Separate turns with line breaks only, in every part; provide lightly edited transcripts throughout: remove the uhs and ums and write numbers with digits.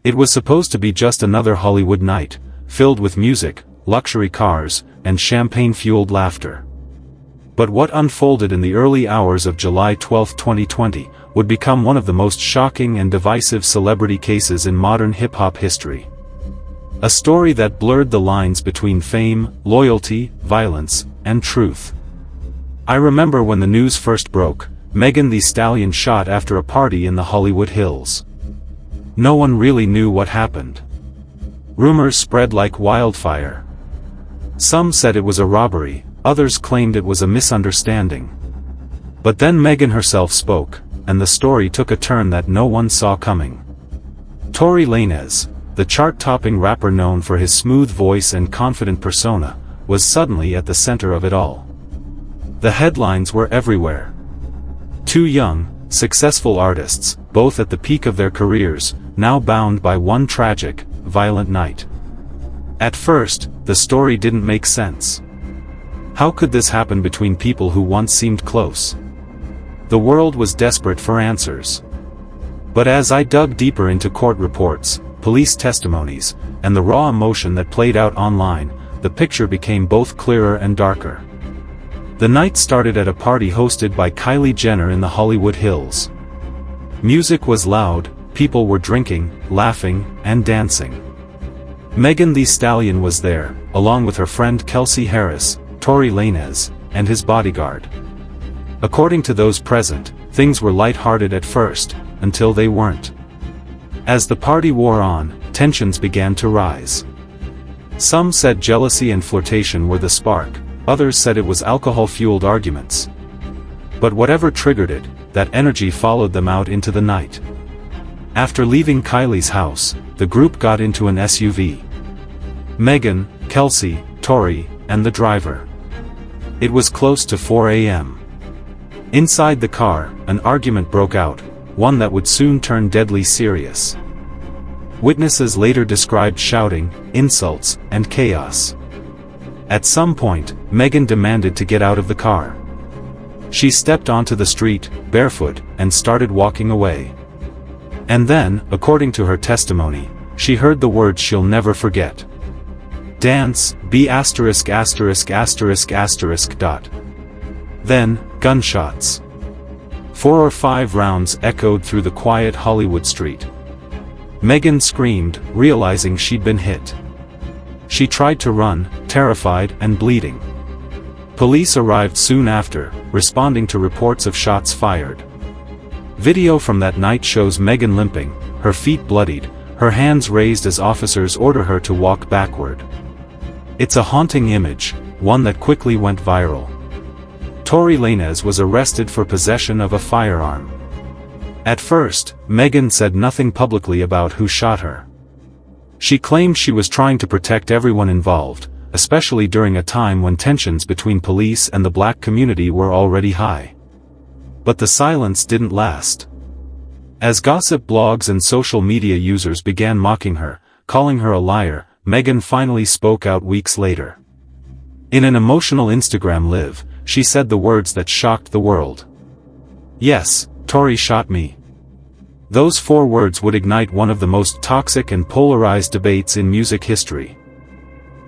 It was supposed to be just another Hollywood night, filled with music, luxury cars, and champagne-fueled laughter. But what unfolded in the early hours of July 12, 2020, would become one of the most shocking and divisive celebrity cases in modern hip-hop history. A story that blurred the lines between fame, loyalty, violence, and truth. I remember when the news first broke, Megan Thee Stallion shot after a party in the Hollywood Hills. No one really knew what happened. Rumors spread like wildfire. Some said it was a robbery, others claimed it was a misunderstanding. But then Megan herself spoke, and the story took a turn that no one saw coming. Tory Lanez, the chart-topping rapper known for his smooth voice and confident persona, was suddenly at the center of it all. The headlines were everywhere. Two young, successful artists, both at the peak of their careers, now bound by one tragic, violent night. At first, the story didn't make sense. How could this happen between people who once seemed close? The world was desperate for answers. But as I dug deeper into court reports, police testimonies, and the raw emotion that played out online, the picture became both clearer and darker. The night started at a party hosted by Kylie Jenner in the Hollywood Hills. Music was loud, people were drinking, laughing, and dancing. Megan Thee Stallion was there, along with her friend Kelsey Harris, Tory Lanez, and his bodyguard. According to those present, things were light-hearted at first, until they weren't. As the party wore on, tensions began to rise. Some said jealousy and flirtation were the spark, others said it was alcohol-fueled arguments. But whatever triggered it, that energy followed them out into the night. After leaving Kylie's house, the group got into an SUV. Megan, Kelsey, Tory, and the driver. It was close to 4 a.m. Inside the car, an argument broke out, one that would soon turn deadly serious. Witnesses later described shouting, insults, and chaos. At some point, Megan demanded to get out of the car. She stepped onto the street, barefoot, and started walking away. And then, according to her testimony, she heard the words she'll never forget. Dance, be asterisk asterisk asterisk asterisk dot. Then, gunshots. 4 or 5 rounds echoed through the quiet Hollywood street. Megan screamed, realizing she'd been hit. She tried to run, terrified and bleeding. Police arrived soon after, responding to reports of shots fired. Video from that night shows Megan limping, her feet bloodied, her hands raised as officers order her to walk backward. It's a haunting image, one that quickly went viral. Tory Lanez was arrested for possession of a firearm. At first, Megan said nothing publicly about who shot her. She claimed she was trying to protect everyone involved, especially during a time when tensions between police and the black community were already high. But the silence didn't last. As gossip blogs and social media users began mocking her, calling her a liar, Megan finally spoke out weeks later. In an emotional Instagram live, she said the words that shocked the world. "Yes, Tory shot me." Those 4 words would ignite one of the most toxic and polarized debates in music history.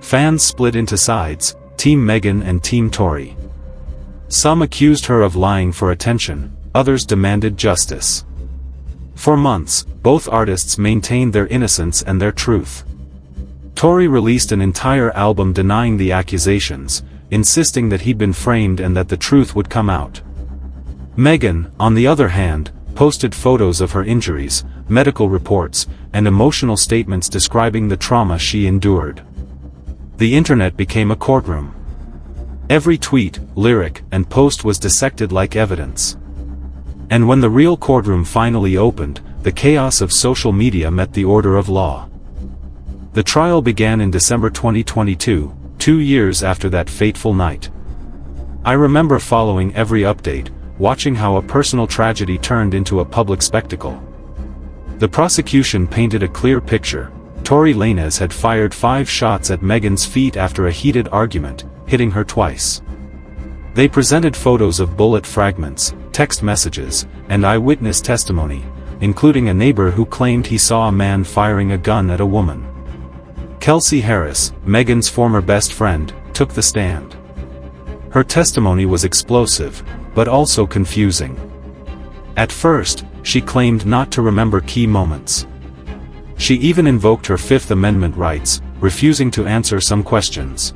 Fans split into sides, Team Megan and Team Tory. Some accused her of lying for attention, others demanded justice. For months, both artists maintained their innocence and their truth. Tory released an entire album denying the accusations, insisting that he'd been framed and that the truth would come out. Megan, on the other hand, posted photos of her injuries, medical reports, and emotional statements describing the trauma she endured. The internet became a courtroom. Every tweet, lyric, and post was dissected like evidence. And when the real courtroom finally opened, the chaos of social media met the order of law. The trial began in December 2022, 2 years after that fateful night. I remember following every update, watching how a personal tragedy turned into a public spectacle. The prosecution painted a clear picture. Tory Lanez had fired 5 shots at Megan's feet after a heated argument, hitting her twice. They presented photos of bullet fragments, text messages, and eyewitness testimony, including a neighbor who claimed he saw a man firing a gun at a woman. Kelsey Harris, Meghan's former best friend, took the stand. Her testimony was explosive, but also confusing. At first, she claimed not to remember key moments. She even invoked her Fifth Amendment rights, refusing to answer some questions.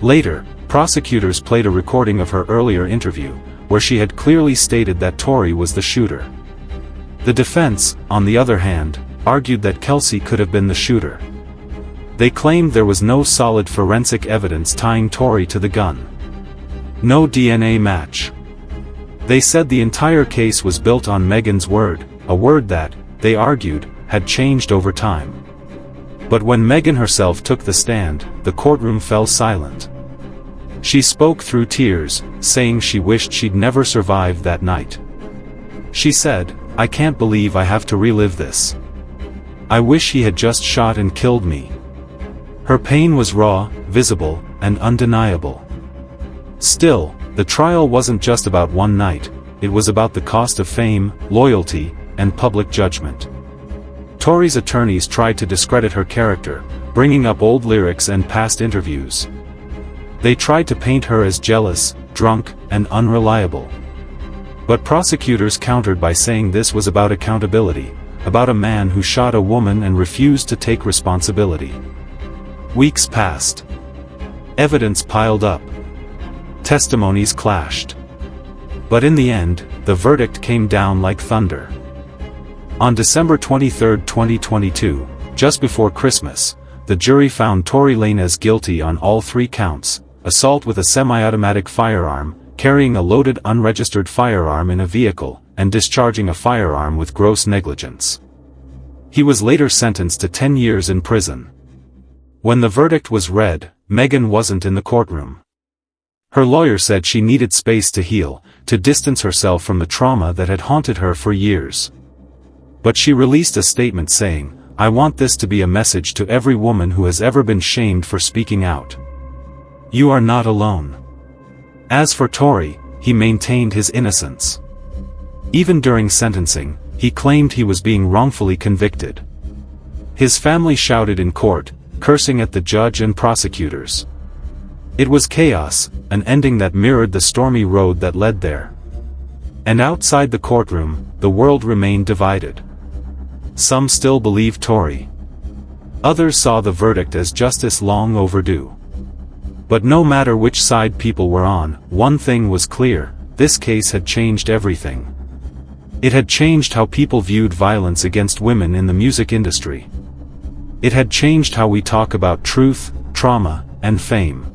Later, prosecutors played a recording of her earlier interview, where she had clearly stated that Tory was the shooter. The defense, on the other hand, argued that Kelsey could have been the shooter. They claimed there was no solid forensic evidence tying Tory to the gun. No DNA match. They said the entire case was built on Meghan's word, a word that, they argued, had changed over time. But when Meghan herself took the stand, the courtroom fell silent. She spoke through tears, saying she wished she'd never survived that night. She said, "I can't believe I have to relive this. I wish he had just shot and killed me." Her pain was raw, visible, and undeniable. Still, the trial wasn't just about one night, it was about the cost of fame, loyalty, and public judgment. Tory's attorneys tried to discredit her character, bringing up old lyrics and past interviews. They tried to paint her as jealous, drunk, and unreliable. But prosecutors countered by saying this was about accountability, about a man who shot a woman and refused to take responsibility. Weeks passed. Evidence piled up. Testimonies clashed. But in the end, the verdict came down like thunder. On December 23, 2022, just before Christmas, the jury found Tory Lanez guilty on all 3 counts: assault with a semi-automatic firearm, carrying a loaded unregistered firearm in a vehicle, and discharging a firearm with gross negligence. He was later sentenced to 10 years in prison. When the verdict was read, Meghan wasn't in the courtroom. Her lawyer said she needed space to heal, to distance herself from the trauma that had haunted her for years. But she released a statement saying, "I want this to be a message to every woman who has ever been shamed for speaking out. You are not alone." As for Tory, he maintained his innocence. Even during sentencing, he claimed he was being wrongfully convicted. His family shouted in court, cursing at the judge and prosecutors. It was chaos, an ending that mirrored the stormy road that led there. And outside the courtroom, the world remained divided. Some still believed Tory. Others saw the verdict as justice long overdue. But no matter which side people were on, one thing was clear: this case had changed everything. It had changed how people viewed violence against women in the music industry. It had changed how we talk about truth, trauma, and fame.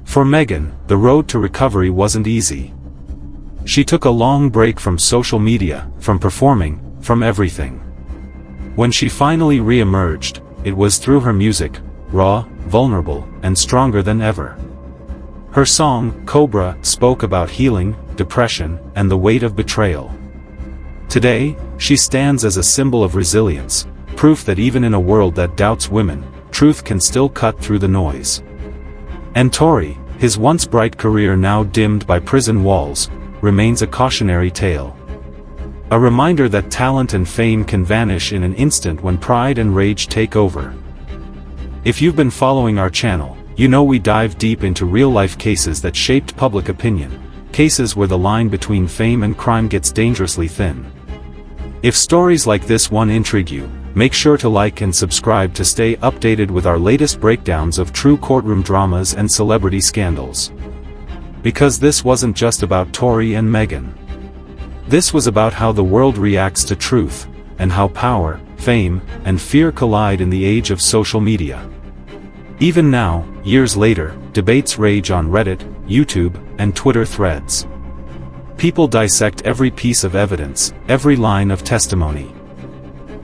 For Meghan, the road to recovery wasn't easy. She took a long break from social media, from performing, from everything. When she finally re-emerged, it was through her music, raw, vulnerable, and stronger than ever. Her song, Cobra, spoke about healing, depression, and the weight of betrayal. Today, she stands as a symbol of resilience, proof that even in a world that doubts women, truth can still cut through the noise. And Tory, his once bright career now dimmed by prison walls, remains a cautionary tale. A reminder that talent and fame can vanish in an instant when pride and rage take over. If you've been following our channel, you know we dive deep into real-life cases that shaped public opinion, cases where the line between fame and crime gets dangerously thin. If stories like this one intrigue you, make sure to like and subscribe to stay updated with our latest breakdowns of true courtroom dramas and celebrity scandals. Because this wasn't just about Tory and Meghan. This was about how the world reacts to truth, and how power, fame, and fear collide in the age of social media. Even now, years later, debates rage on Reddit, YouTube, and Twitter threads. People dissect every piece of evidence, every line of testimony.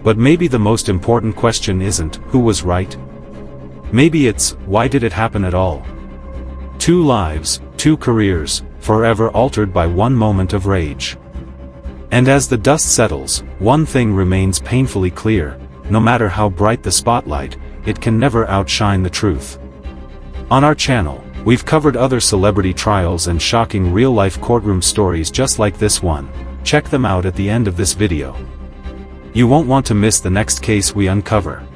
But maybe the most important question isn't, who was right? Maybe it's, why did it happen at all? 2 lives, 2 careers, forever altered by one moment of rage. And as the dust settles, one thing remains painfully clear: no matter how bright the spotlight, it can never outshine the truth. On our channel, we've covered other celebrity trials and shocking real-life courtroom stories just like this one. Check them out at the end of this video. You won't want to miss the next case we uncover.